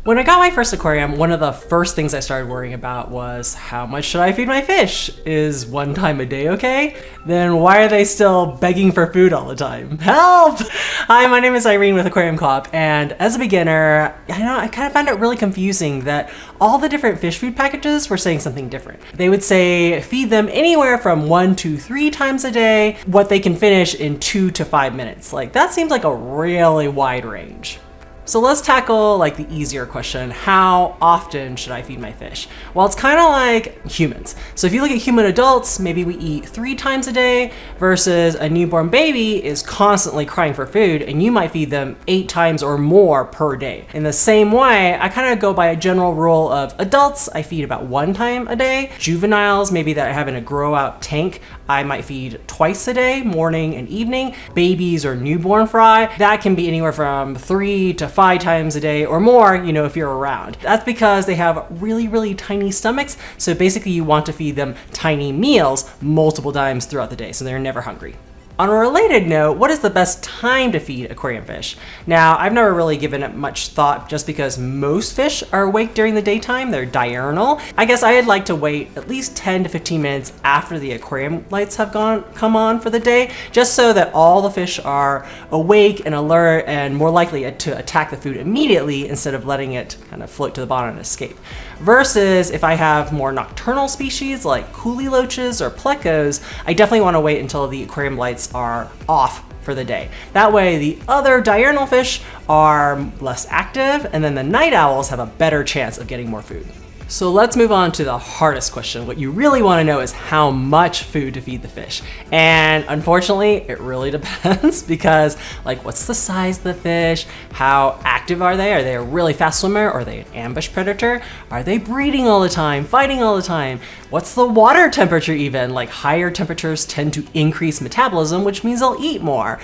When I got my first aquarium, one of the first things I started worrying about was how much should I feed my fish? Is 1 time a day okay? Then why are they still begging for food all the time? Help! Hi, my name is Irene with Aquariumcoop, and as a beginner, I kind of found it really confusing that all the different fish food packages were saying something different. They would say feed them anywhere from 1 to 3 times a day, what they can finish in 2 to 5 minutes. Like, that seems like a really wide range. So let's tackle like the easier question, how often should I feed my fish? Well, it's kind of like humans. So if you look at human adults, maybe we eat 3 times a day versus a newborn baby is constantly crying for food and you might feed them 8 times or more per day. In the same way, I kind of go by a general rule of adults, I feed about 1 time a day. Juveniles, maybe that I have in a grow out tank, I might feed twice a day, morning and evening. Babies or newborn fry, that can be anywhere from 3 to 5 times a day or more, if you're around. That's because they have really, really tiny stomachs. So basically you want to feed them tiny meals multiple times throughout the day so they're never hungry. On a related note, what is the best time to feed aquarium fish? Now, I've never really given it much thought just because most fish are awake during the daytime. They're diurnal. I guess I'd like to wait at least 10 to 15 minutes after the aquarium lights have come on for the day, just so that all the fish are awake and alert and more likely to attack the food immediately instead of letting it kind of float to the bottom and escape. Versus if I have more nocturnal species like coolie loaches or plecos, I definitely want to wait until the aquarium lights are off for the day. That way the other diurnal fish are less active and then the night owls have a better chance of getting more food. So let's move on to the hardest question. What you really want to know is how much food to feed the fish. And unfortunately, it really depends because what's the size of the fish? How active are they? Are they a really fast swimmer? Or are they an ambush predator? Are they breeding all the time, fighting all the time? What's the water temperature even? Higher temperatures tend to increase metabolism, which means they'll eat more.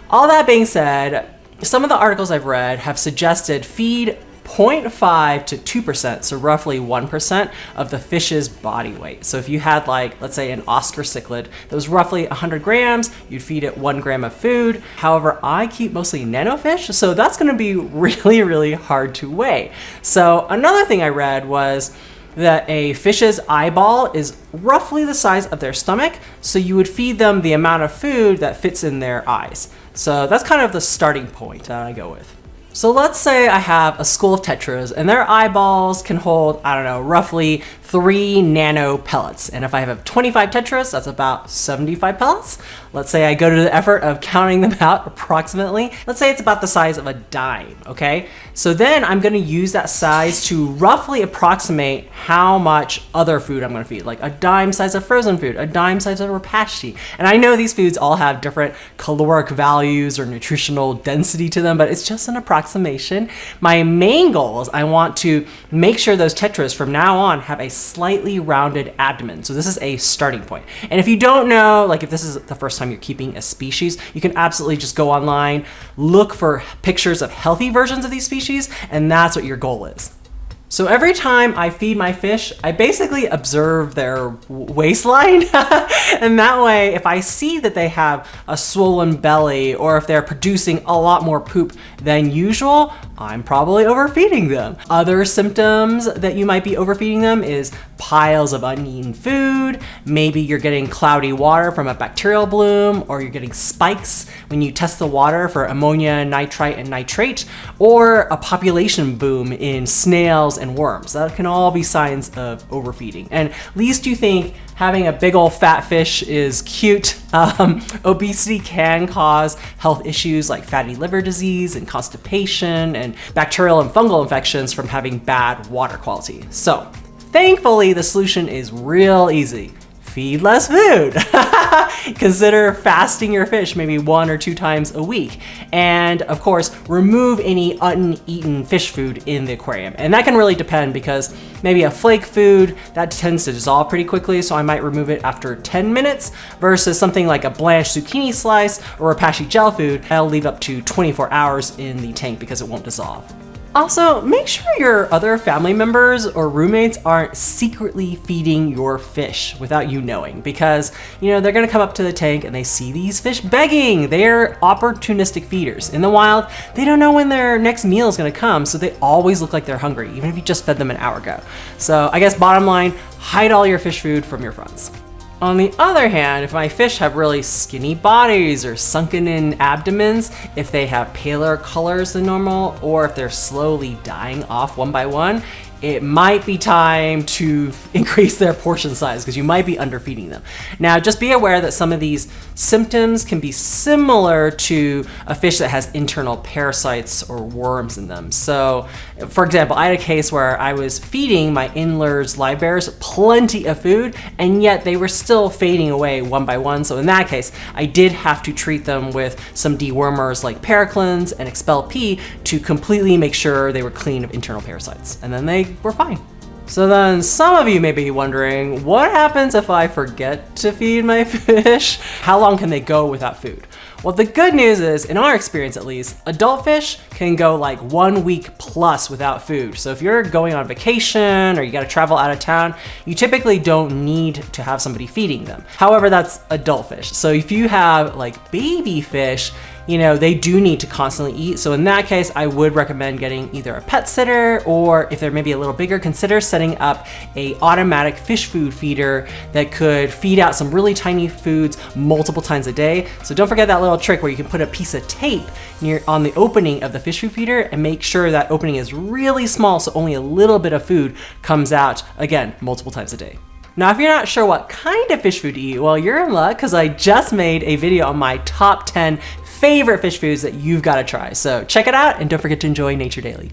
All that being said, some of the articles I've read have suggested feed 0.5 to 2%, so roughly 1% of the fish's body weight. So if you had let's say an Oscar cichlid that was roughly 100 grams, you'd feed it 1 gram of food. However, I keep mostly nanofish, so that's gonna be really, really hard to weigh. So another thing I read was that a fish's eyeball is roughly the size of their stomach, so you would feed them the amount of food that fits in their eyes. So that's kind of the starting point that I go with. So let's say I have a school of tetras and their eyeballs can hold, roughly 3 nano pellets. And if I have 25 tetras, that's about 75 pellets. Let's say I go to the effort of counting them out approximately. Let's say it's about the size of a dime, okay? So then I'm gonna use that size to roughly approximate how much other food I'm gonna feed, like a dime size of frozen food, a dime size of rapashi. And I know these foods all have different caloric values or nutritional density to them, but it's just an approximation. My main goal is I want to make sure those tetras from now on have a slightly rounded abdomen. So this is a starting point. And if you don't know, if this is the first time you're keeping a species, you can absolutely just go online, look for pictures of healthy versions of these species, and that's what your goal is. So every time I feed my fish, I basically observe their waistline. And that way, if I see that they have a swollen belly or if they're producing a lot more poop than usual, I'm probably overfeeding them. Other symptoms that you might be overfeeding them is piles of uneaten food. Maybe you're getting cloudy water from a bacterial bloom, or you're getting spikes when you test the water for ammonia, nitrite, and nitrate, or a population boom in snails and worms. That can all be signs of overfeeding. And least you think having a big old fat fish is cute. Obesity can cause health issues like fatty liver disease and constipation and bacterial and fungal infections from having bad water quality. So thankfully, the solution is real easy. Feed less food. Consider fasting your fish maybe 1 or 2 times a week. And of course, remove any uneaten fish food in the aquarium. And that can really depend because maybe a flake food, that tends to dissolve pretty quickly, so I might remove it after 10 minutes versus something like a blanched zucchini slice or rapashi gel food, that'll leave up to 24 hours in the tank because it won't dissolve. Also, make sure your other family members or roommates aren't secretly feeding your fish without you knowing, because, you know, they're gonna come up to the tank and they see these fish begging. They're opportunistic feeders. In the wild, they don't know when their next meal is gonna come, so they always look like they're hungry, even if you just fed them an hour ago. So I guess bottom line, hide all your fish food from your friends. On the other hand, if my fish have really skinny bodies or sunken in abdomens, if they have paler colors than normal, or if they're slowly dying off one by one, it might be time to increase their portion size because you might be underfeeding them. Now, just be aware that some of these symptoms can be similar to a fish that has internal parasites or worms in them. So, for example, I had a case where I was feeding my inlers live bears plenty of food, and yet they were still fading away one by one. So in that case, I did have to treat them with some dewormers like Paraclins and Expel P to completely make sure they were clean of internal parasites. And then they were fine. So then some of you may be wondering, what happens if I forget to feed my fish? How long can they go without food? Well, the good news is, in our experience at least, adult fish can go like 1 week plus without food. So if you're going on vacation or you gotta travel out of town, you typically don't need to have somebody feeding them. However, that's adult fish. So if you have like baby fish, you know, they do need to constantly eat. So in that case, I would recommend getting either a pet sitter, or if they're maybe a little bigger, consider setting up a automatic fish food feeder that could feed out some really tiny foods multiple times a day. So don't forget that little trick where you can put a piece of tape on the opening of the fish food feeder and make sure that opening is really small so only a little bit of food comes out, again, multiple times a day. Now, if you're not sure what kind of fish food to eat, well, you're in luck because I just made a video on my top 10 favorite fish foods that you've got to try. So check it out and don't forget to enjoy Nature Daily.